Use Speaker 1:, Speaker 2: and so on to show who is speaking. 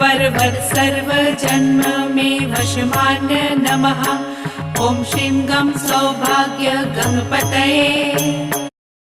Speaker 1: वरवर सर्व जन्म में वशमान्य नमः। ॐ श्रीं गं सौभाग्य गणपतये